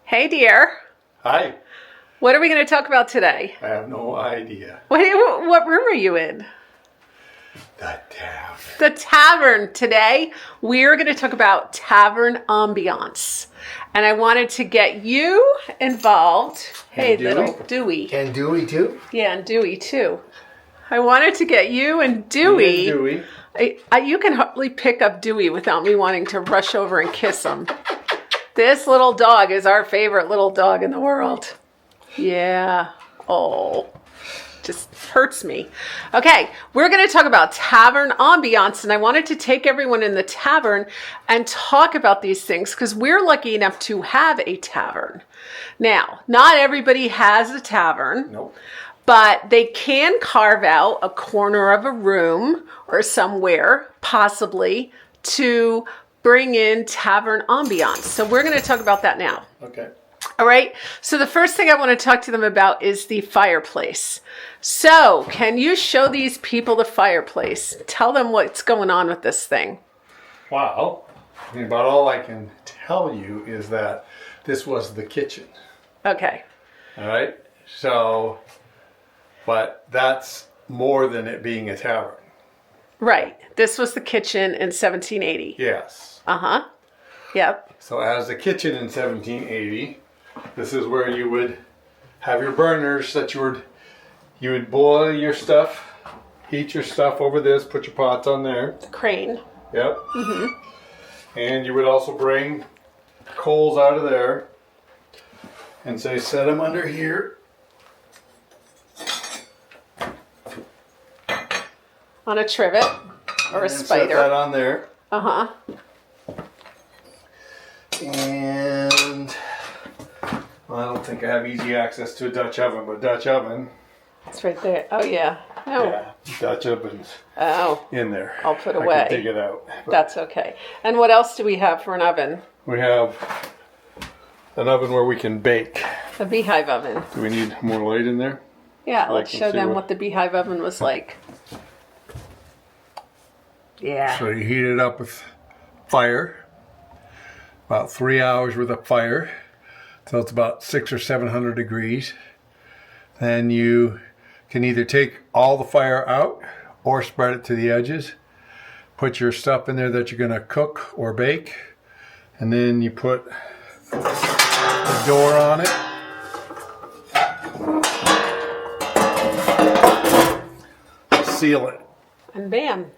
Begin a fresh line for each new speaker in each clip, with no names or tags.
Hey, dear.
Hi.
What are we going to talk about today?
I have no idea.
What room are you in?
The tavern.
The tavern. Today, we're going to talk about Tavern Ambiance. And I wanted to get you involved. Hey, little Dewey.
And Dewey, too?
Yeah, and Dewey, too. I wanted to get you and Dewey. You can hardly pick up Dewey without me wanting to rush over and kiss him. This little dog is our favorite little dog in the world. Yeah. Oh, just hurts me. Okay, we're going to talk about Tavern Ambiance, and I wanted to take everyone in the tavern and talk about these things because we're lucky enough to have a tavern. Now, not everybody has a tavern.
Nope.
But they can carve out a corner of a room or somewhere, possibly, to bring in Tavern Ambiance. So we're going to talk about that now.
Okay.
All right. So the first thing I want to talk to them about is the fireplace. So can you show these people the fireplace? Tell them what's going on with this thing.
Wow. I mean, about all I can tell you is that this was the kitchen.
Okay.
All right. So, but that's more than it being a tavern.
Right. This was the kitchen in 1780.
Yes.
Uh-huh. Yep.
So as the kitchen in 1780, this is where you would have your burners that you would boil your stuff, heat your stuff over this, put your pots on there.
The crane.
Yep. Mm-hmm. And you would also bring coals out of there and say set them under here.
On a trivet or a spider.
Set that on there.
Uh-huh.
And well, I don't think I have easy access to a Dutch oven, but Dutch oven.
It's right there. Oh, yeah. Oh.
Yeah, Dutch oven's in there.
I'll put
I
away.
can dig it out.
That's okay. And what else do we have for an oven?
We have an oven where we can bake.
A beehive oven.
Do we need more light in there?
Yeah, let's show them what the beehive oven was like. Yeah.
So you heat it up with fire. About 3 hours worth of fire. So it's about 600 or 700 degrees. Then you can either take all the fire out or spread it to the edges. Put your stuff in there that you're going to cook or bake. And then you put the door on it. Seal it.
And bam.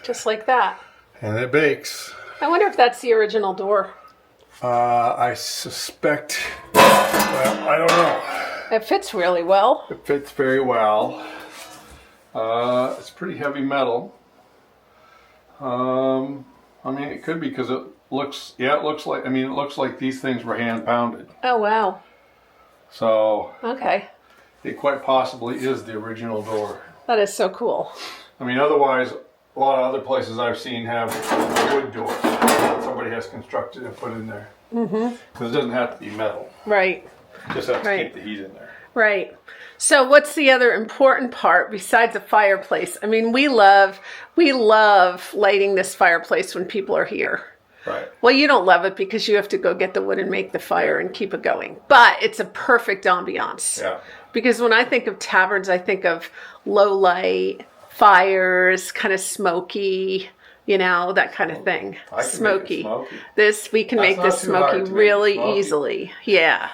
Just like that.
And it bakes.
I wonder if that's the original door.
I suspect, well, I don't know.
It fits really well.
It fits very well. It's pretty heavy metal. I mean, it could be because it looks like these things were hand pounded.
Oh, wow.
So,
okay.
It quite possibly is the original door.
That is so cool.
I mean, otherwise, a lot of other places I've seen have wood doors that somebody has constructed and put in there. Mm-hmm. Because it doesn't have to be metal.
Right.
It just has to keep the heat in there.
Right. So what's the other important part besides a fireplace? I mean, we love lighting this fireplace when people are here.
Right.
Well, you don't love it because you have to go get the wood and make the fire and keep it going. But it's a perfect ambiance.
Yeah.
Because when I think of taverns, I think of low light, fires, kind of smoky, that kind of thing. Smoky. We can make this smoky really easily. Yeah.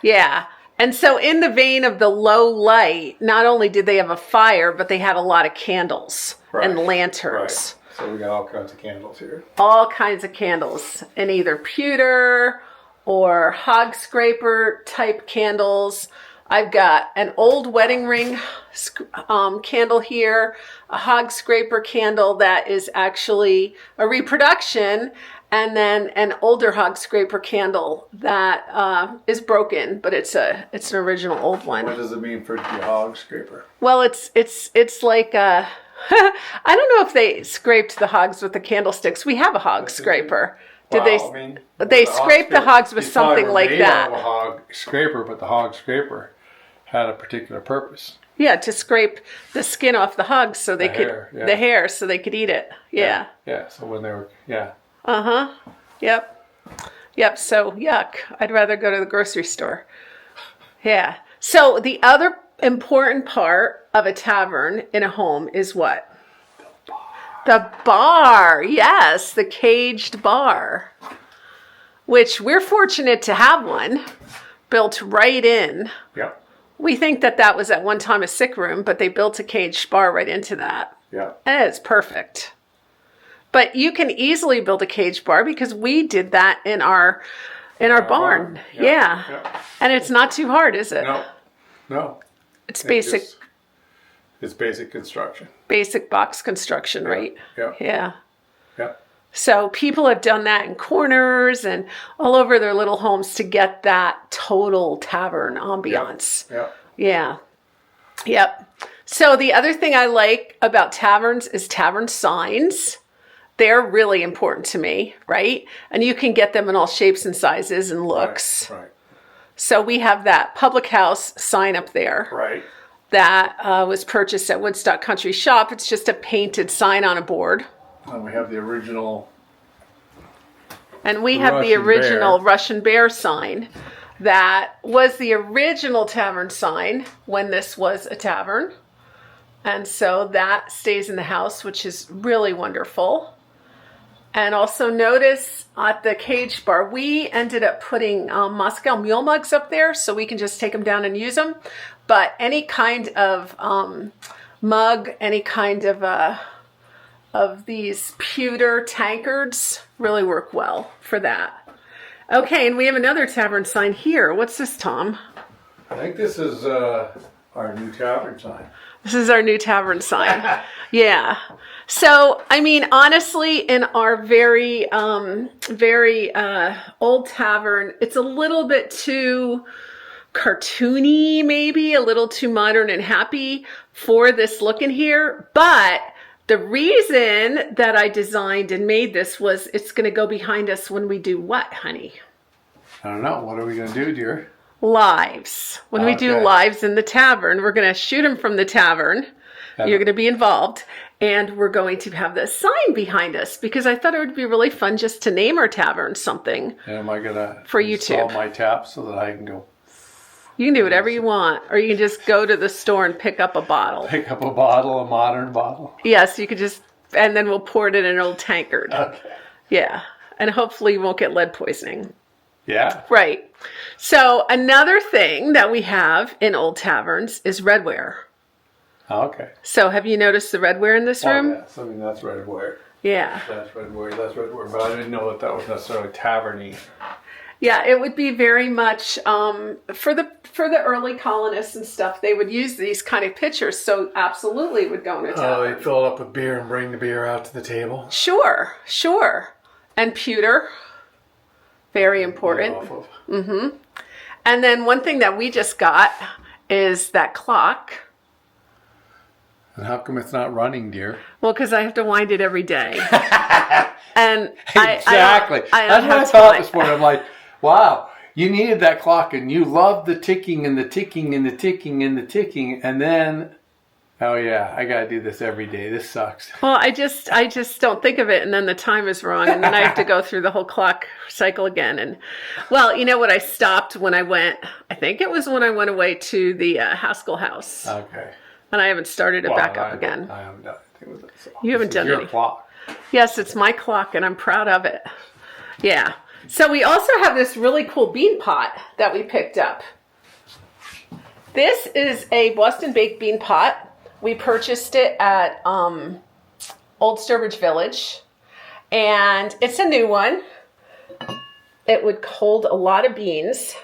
Yeah. And so in the vein of the low light, not only did they have a fire, but they had a lot of candles and lanterns.
Right. So we got all kinds of candles here.
All kinds of candles, and either pewter or hog scraper type candles. I've got an old wedding ring candle here, a hog scraper candle that is actually a reproduction, and then an older hog scraper candle that is broken, but it's an original old one.
What does it mean for the hog scraper?
Well, it's like I don't know if they scraped the hogs with the candlesticks. We have a hog scraper. They scraped the hogs with something like that.
Out of a hog scraper, but the hog scraper had a particular purpose.
Yeah, to scrape the skin off the hogs so they the hair so they could eat it. Yeah.
Yeah. So when they were
Uh-huh. Yep. Yep, so yuck. I'd rather go to the grocery store. Yeah. So the other important part of a tavern in a home is what? The bar. Yes, the caged bar. Which we're fortunate to have one built right in.
Yep.
We think that was at one time a sick room, but they built a caged bar right into that.
Yeah.
And it's perfect. But you can easily build a caged bar because we did that in our barn. Yeah.
Yeah.
And it's not too hard, is it?
No.
It's basic.
It's basic construction.
Basic box construction, right?
Yeah.
Yeah.
Yeah.
So people have done that in corners and all over their little homes to get that total tavern ambiance.
Yeah.
Yep. So the other thing I like about taverns is tavern signs. They're really important to me, right? And you can get them in all shapes and sizes and looks.
Right.
So we have that public house sign up there.
Right.
That was purchased at Woodstock Country Shop. It's just a painted sign on a board.
And we have the original.
And we have the original Russian Bear sign. That was the original tavern sign when this was a tavern. And so that stays in the house, which is really wonderful. And also notice at the cage bar, we ended up putting Moscow Mule mugs up there so we can just take them down and use them. But any kind of mug, any kind of these pewter tankards really work well for that. Okay, and we have another tavern sign here. What's this, Tom?
I think this is our new tavern sign.
This is our new tavern sign. Yeah. So, I mean, honestly, in our very old tavern, it's a little bit too cartoony, maybe a little too modern and happy for this look in here. But the reason that I designed and made this was it's going to go behind us when we do what, honey?
I don't know. What are we going to do, dear?
Lives. When we do lives in the tavern, we're going to shoot them from the tavern. You're going to be involved. And we're going to have this sign behind us because I thought it would be really fun just to name our tavern something.
And am I going to
for
install
YouTube
my tap so that I can go?
You can do whatever you want. Or you can just go to the store and pick up a bottle.
Pick up a bottle, a modern bottle?
Yes, you could just, and then we'll pour it in an old tankard.
Okay.
Yeah. And hopefully you won't get lead poisoning.
Yeah.
Right. So another thing that we have in old taverns is redware.
Oh, okay.
So have you noticed the redware in this room?
Yes. I mean, that's redware.
Yeah.
That's redware. That's redware. But I didn't know that was necessarily taverny.
Yeah, it would be very much for the early colonists and stuff. They would use these kind of pitchers, so absolutely would go in a tavern.
Oh, they fill it up with beer and bring the beer out to the table.
Sure. And pewter, very important.
Mm-hmm.
And then one thing that we just got is that clock.
And how come it's not running, dear?
Well, because I have to wind it every day. And
exactly. That's what I thought this morning. I'm like, wow, you needed that clock and you loved the ticking and the ticking and the ticking and the ticking. And then, oh yeah, I got to do this every day. This sucks.
Well, I just don't think of it. And then the time is wrong. And then I have to go through the whole clock cycle again. And well, you know what? I stopped when I went, I think it was when I went away to the Haskell house.
Okay.
And I haven't started it back up again.
I haven't done anything with it. So
you haven't done
your clock.
Yes, it's my clock and I'm proud of it. Yeah. So we also have this really cool bean pot that we picked up. This is a Boston baked bean pot. We purchased it at Old Sturbridge Village. And it's a new one. It would hold a lot of beans.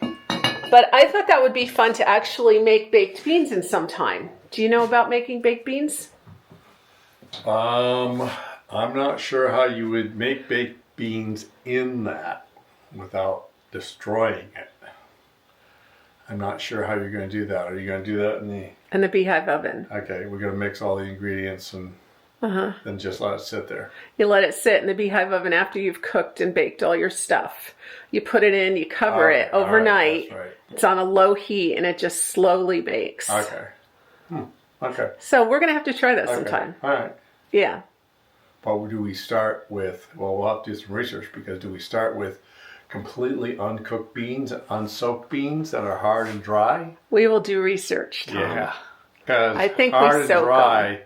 But I thought that would be fun to actually make baked beans in some time. Do you know about making baked beans?
I'm not sure how you would make baked beans in that without destroying it. I'm not sure how you're going to do that. Are you going to do that
in the beehive oven?
Okay, we're going to mix all the ingredients and then just let it sit there.
You let it sit in the beehive oven after you've cooked and baked all your stuff. You put it in, you cover it overnight.
That's right.
It's on a low heat and it just slowly bakes.
Okay. Okay.
So we're going to have to try that sometime.
All right.
Yeah.
But do we start with, well, we'll have to do some research because do we start with completely uncooked beans, unsoaked beans that are hard and dry?
We will do research, Tom.
Yeah. Because
I think
hard
we
and
soak
dry.
them.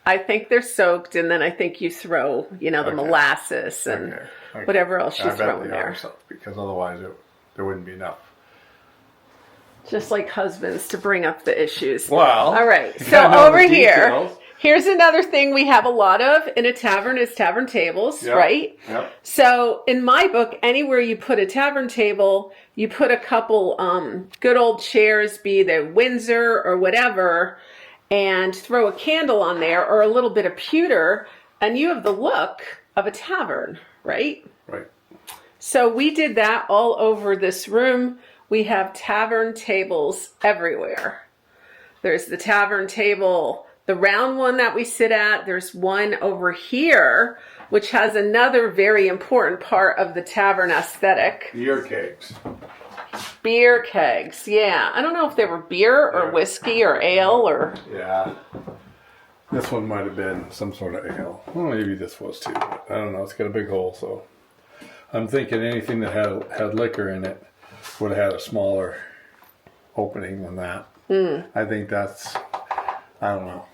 I think they're soaked, and then I think you throw, the molasses and whatever else you throw in there.
Because otherwise there wouldn't be enough.
Just like husbands to bring up the issues.
Well,
all right. So over here, here's another thing we have a lot of in a tavern is tavern tables, right?
Yep.
So in my book, anywhere you put a tavern table, you put a couple good old chairs, be they Windsor or whatever, and throw a candle on there or a little bit of pewter, and you have the look of a tavern, right?
Right.
So we did that all over this room. We have tavern tables everywhere. There's the tavern table, the round one that we sit at. There's one over here, which has another very important part of the tavern aesthetic.
Beer kegs.
Beer kegs, yeah. I don't know if they were beer or whiskey or ale or...
Yeah. This one might have been some sort of ale. Well, maybe this was too. But I don't know. It's got a big hole, so... I'm thinking anything that had liquor in it would have had a smaller opening than that. I think that's... I don't know.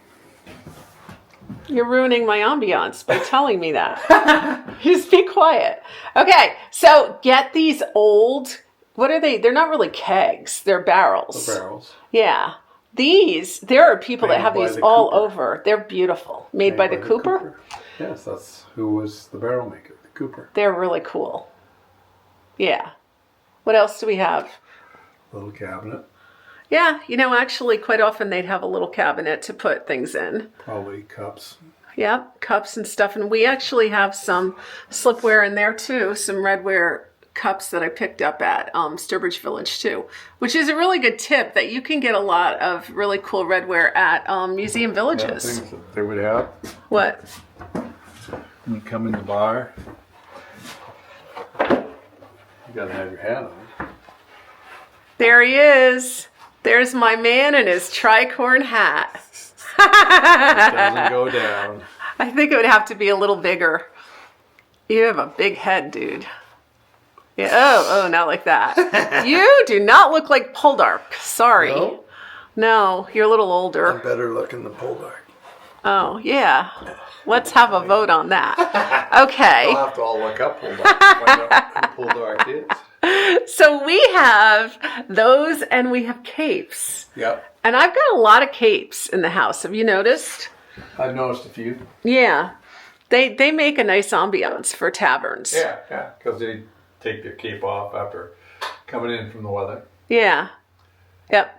You're ruining my ambiance by telling me that. Just be quiet. Okay, so get these old... What are they? They're not really kegs. They're barrels.
The barrels.
Yeah. There are people that have these all over. They're beautiful. Made by the Cooper?
Yes, that's who was the barrel maker, the Cooper.
They're really cool. Yeah. What else do we have?
Little cabinet.
Yeah, actually quite often they'd have a little cabinet to put things in.
Probably cups.
Yeah, cups and stuff. And we actually have some slipware in there too, some redware cups that I picked up at Sturbridge Village too, which is a really good tip that you can get a lot of really cool redware at museum villages.
Yeah, things that they would have.
What?
When you come in the bar, you gotta have your hat on.
There he is. There's my man in his tricorn hat.
It doesn't go down.
I think it would have to be a little bigger. You have a big head, dude. Yeah. Oh, not like that. You do not look like Poldark. Sorry. No, you're a little older.
I'm better looking than Poldark.
Oh, yeah. Let's have a vote on that. Okay.
I'll have to all look up Poldark. Find out who Poldark is.
So we have those and we have capes.
Yep.
And I've got a lot of capes in the house. Have you noticed?
I've noticed a few.
Yeah. They make a nice ambiance for taverns.
Yeah, because they take their cape off after coming in from the weather.
Yeah. Yep.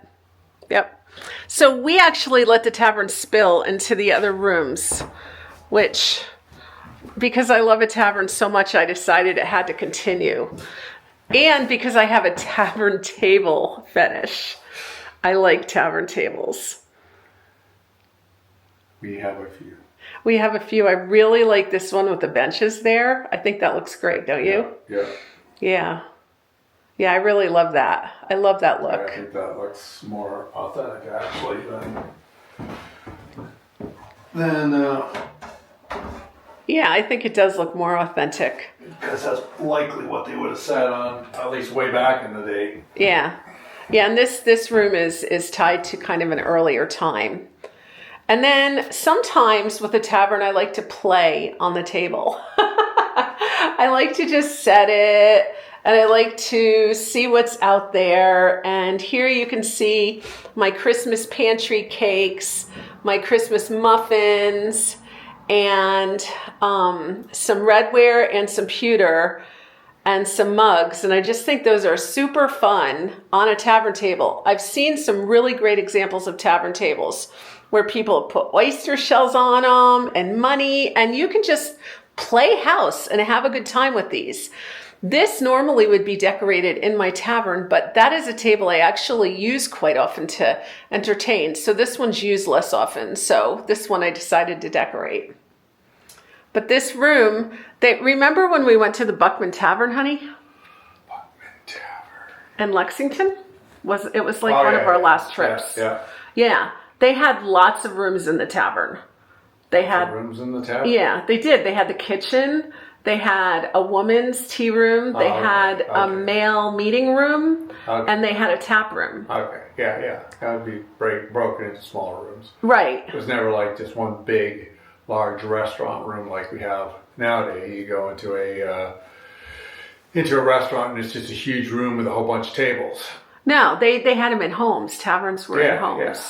So we actually let the tavern spill into the other rooms, which, because I love a tavern so much, I decided it had to continue. And because I have a tavern table fetish. I like tavern tables.
We have a few.
We have a few. I really like this one with the benches there. I think that looks great, don't you?
Yeah.
Yeah, I really love that. I love that look.
I think that looks more authentic, actually, than
Yeah, I think it does look more authentic.
because that's likely what they would have sat on, at least way back in the day.
Yeah, and this room is tied to kind of an earlier time. And then sometimes with a tavern, I like to play on the table. I like to just set it, and I like to see what's out there. And here you can see my Christmas pantry cakes, my Christmas muffins, and some redware and some pewter and some mugs. And I just think those are super fun on a tavern table. I've seen some really great examples of tavern tables where people put oyster shells on them and money, and you can just play house and have a good time with these. This normally would be decorated in my tavern, but that is a table I actually use quite often to entertain. So this one's used less often. So this one I decided to decorate. But this room, remember when we went to the Buckman Tavern, honey?
Buckman Tavern.
In Lexington? It was like one of our last trips.
Yeah.
They had lots of rooms in the tavern. They had
rooms in the tavern?
Yeah, they did. They had the kitchen. They had a woman's tea room. They had a male meeting room. And they had a tap room.
Okay, yeah. That would be broken into smaller rooms.
Right.
It was never like just one big, large restaurant room like we have nowadays. You go into a restaurant and it's just a huge room with a whole bunch of tables.
No, they had them in homes. Taverns were in homes.
Yeah.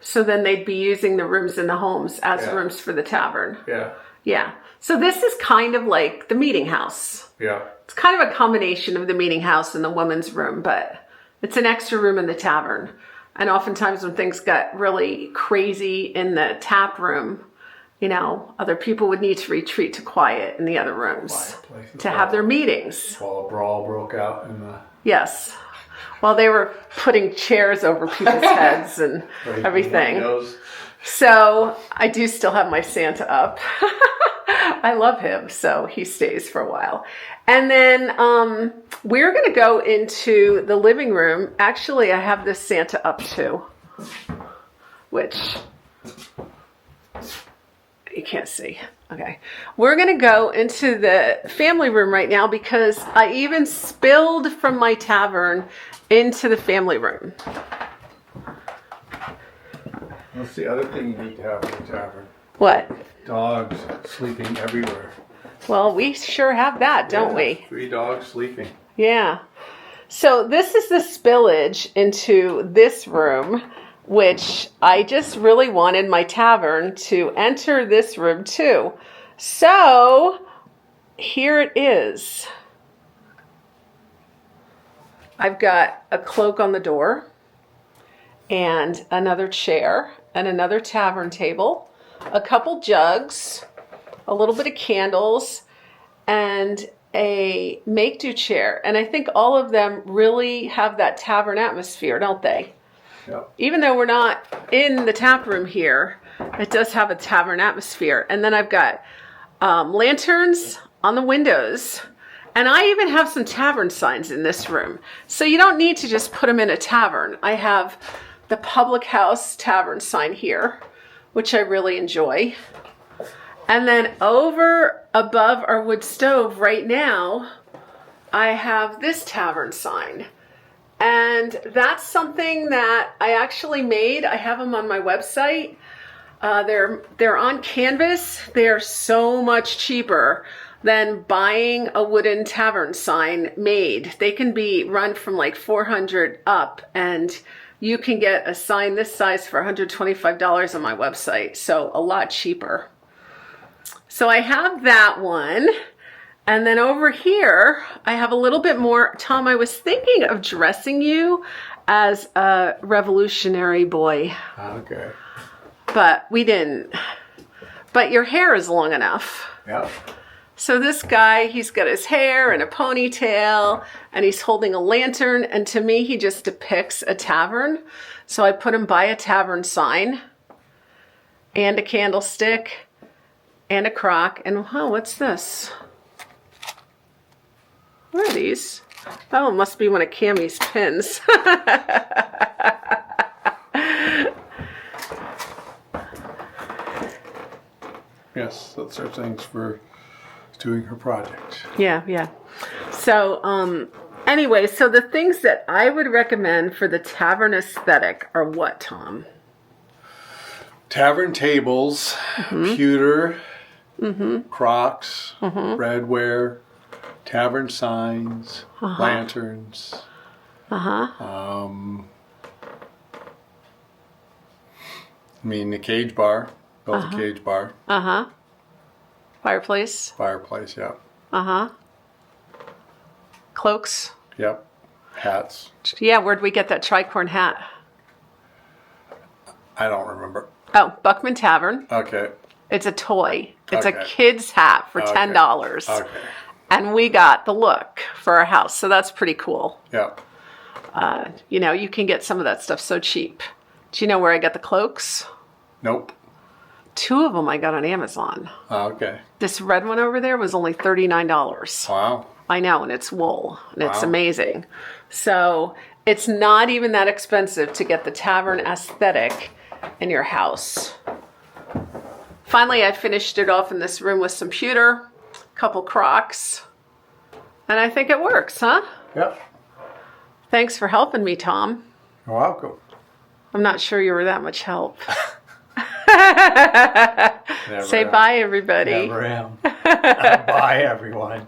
So then they'd be using the rooms in the homes as rooms for the tavern.
Yeah.
Yeah. So this is kind of like the meeting house.
Yeah.
It's kind of a combination of the meeting house and the women's room, but it's an extra room in the tavern. And oftentimes when things got really crazy in the tap room, you know, other people would need to retreat to quiet in the other rooms to have their meetings.
While a brawl broke out in the...
Yes. While they were putting chairs over people's heads and everything. So I do still have my Santa up. I love him, so he stays for a while. And then we're going to go into the living room. Actually, I have this Santa up too, which you can't see. Okay. We're going to go into the family room right now because I even spilled from my tavern into the family room.
That's the other thing you need to have in the tavern.
What?
Dogs sleeping everywhere.
Well, we sure have that, don't we?
3 dogs sleeping.
Yeah. So this is the spillage into this room, which I just really wanted my tavern to enter this room too. So here it is. I've got a cloak on the door and another chair and another tavern table, a couple jugs, a little bit of candles, and a make-do chair. And I think all of them really have that tavern atmosphere, don't they?
Yep.
Even though we're not in the tap room here, it does have a tavern atmosphere. And then I've got lanterns on the windows. And I even have some tavern signs in this room. So you don't need to just put them in a tavern. I have the Public House tavern sign here, which I really enjoy. And then over above our wood stove right now, I have this tavern sign. And that's something that I actually made. I have them on my website. They're on canvas. They're so much cheaper than buying a wooden tavern sign made. They can be run from like $400 up, and you can get a sign this size for $125 on my website. So a lot cheaper. So I have that one. And then over here, I have a little bit more. Tom, I was thinking of dressing you as a Revolutionary boy.
Okay.
But we didn't. But your hair is long enough.
Yeah.
So this guy, he's got his hair and a ponytail, and he's holding a lantern. And to me, he just depicts a tavern. So I put him by a tavern sign and a candlestick and a crock. And oh, what's this? What are these? Oh, it must be one of Cammie's pins.
Yes, that's our things for doing her project.
Yeah. So, anyway, so the things that I would recommend for the tavern aesthetic are what, Tom?
Tavern tables, pewter, crocks, redware, tavern signs, lanterns. I mean, the cage bar. Built a cage bar.
Fireplace.
Fireplace, yep.
Cloaks.
Yep. Hats.
Yeah, where'd we get that tricorn hat?
I don't remember.
Oh, Buckman Tavern.
Okay.
It's a toy. It's
Okay.
a kid's hat for $10.
Okay.
And we got the look for our house, so that's pretty cool.
Yep.
You know, you can get some of that stuff so cheap. Do you know where I got the cloaks?
Nope.
2 of them I got on Amazon.
Okay.
This red one over there was only $39.
Wow.
I know, and it's wool, and it's amazing. So it's not even that expensive to get the tavern aesthetic in your house. Finally, I finished it off in this room with some pewter, a couple crocks. And I think it works, huh?
Yep.
Thanks for helping me, Tom.
You're welcome.
I'm not sure you were that much help.
Never
Say
am.
bye, everybody.
Never am. Bye, everyone.